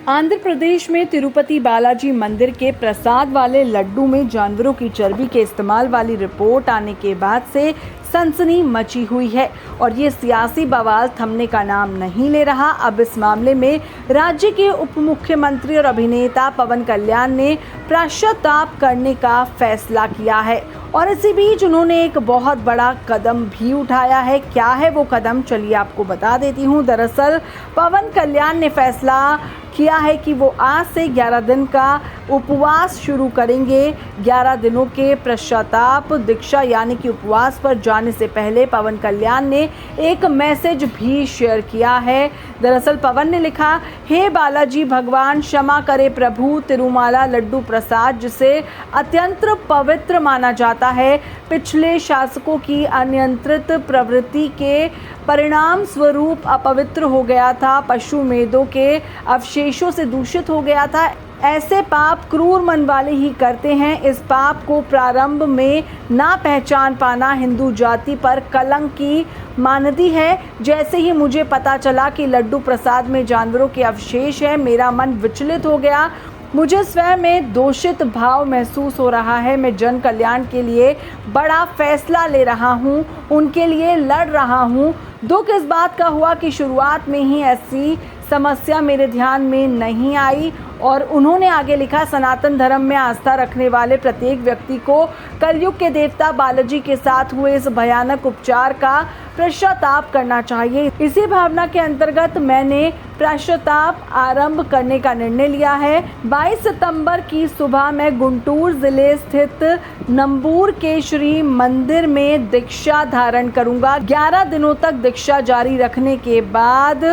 आंध्र प्रदेश में तिरुपति बालाजी मंदिर के प्रसाद वाले लड्डू में जानवरों की चर्बी के इस्तेमाल वाली रिपोर्ट आने के बाद से सनसनी मची हुई है और ये सियासी बवाल थमने का नाम नहीं ले रहा। अब इस मामले में राज्य के उप मुख्यमंत्री और अभिनेता पवन कल्याण ने पश्चाताप करने का फैसला किया है और इसी बीच उन्होंने एक बहुत बड़ा कदम भी उठाया है। क्या है वो कदम, चलिए आपको बता देती हूँ। दरअसल पवन कल्याण ने फैसला किया है कि वो आज से 11 दिन का उपवास शुरू करेंगे। 11 दिनों के पश्चाताप दीक्षा यानी कि उपवास पर जाने से पहले पवन कल्याण ने एक मैसेज भी शेयर किया है। दरअसल पवन ने लिखा, हे बालाजी भगवान, क्षमा करे प्रभु, तिरुमाला लड्डू प्रसाद जिसे अत्यंत पवित्र माना जाता है, पिछले शासकों की अनियंत्रित प्रवृत्ति के परिणाम स्वरूप अपवित्र हो गया था, पशु मेदों के अवशेषों से दूषित हो गया था। ऐसे पाप क्रूर मन वाले ही करते हैं। इस पाप को प्रारंभ में ना पहचान पाना हिंदू जाति पर कलंक की मानदी है। जैसे ही मुझे पता चला कि लड्डू प्रसाद में जानवरों के अवशेष है, मेरा मन विचलित हो गया। मुझे स्वयं में दोषित भाव महसूस हो रहा है। मैं जन कल्याण के लिए बड़ा फैसला ले रहा हूँ, उनके लिए लड़ रहा हूँ। दुख इस बात का हुआ कि शुरुआत में ही ऐसी समस्या मेरे ध्यान में नहीं आई। और उन्होंने आगे लिखा, सनातन धर्म में आस्था रखने वाले प्रत्येक व्यक्ति को कलयुग के देवता बालाजी के साथ हुए इस भयानक उपचार का पश्चाताप करना चाहिए। इसी भावना के अंतर्गत मैंने पश्चाताप आरंभ करने का निर्णय लिया है। 22 सितंबर की सुबह मैं गुंटूर जिले स्थित नंबूर के श्री मंदिर में दीक्षा धारण करूंगा। 11 दिनों तक दीक्षा जारी रखने के बाद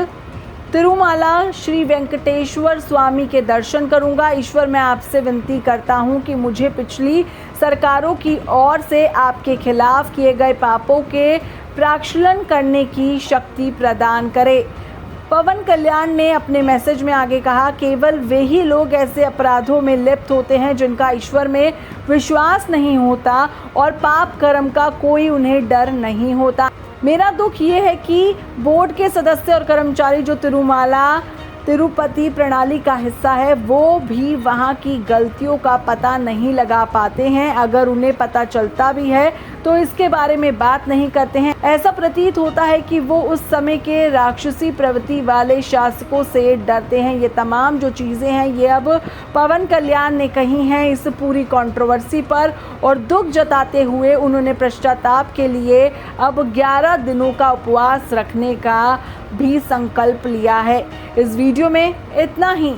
तिरुमाला श्री वेंकटेश्वर स्वामी के दर्शन करूंगा। ईश्वर, मैं आपसे विनती करता हूं कि मुझे पिछली सरकारों की ओर से आपके खिलाफ किए गए पापों के प्रायश्चित करने की शक्ति प्रदान करें। पवन कल्याण ने अपने मैसेज में आगे कहा, केवल वे ही लोग ऐसे अपराधों में लिप्त होते हैं जिनका ईश्वर में विश्वास नहीं होता और पाप कर्म का कोई उन्हें डर नहीं होता। मेरा दुख ये है कि बोर्ड के सदस्य और कर्मचारी जो तिरुपति प्रणाली का हिस्सा है, वो भी वहाँ की गलतियों का पता नहीं लगा पाते हैं। अगर उन्हें पता चलता भी है तो इसके बारे में बात नहीं करते हैं। ऐसा प्रतीत होता है कि वो उस समय के राक्षसी प्रवृत्ति वाले शासकों से डरते हैं। ये तमाम जो चीज़ें हैं ये अब पवन कल्याण ने कही हैं इस पूरी कंट्रोवर्सी पर और दुख जताते हुए उन्होंने पश्चाताप के लिए अब 11 दिनों का उपवास रखने का भी संकल्प लिया है। इस वीडियो में इतना ही।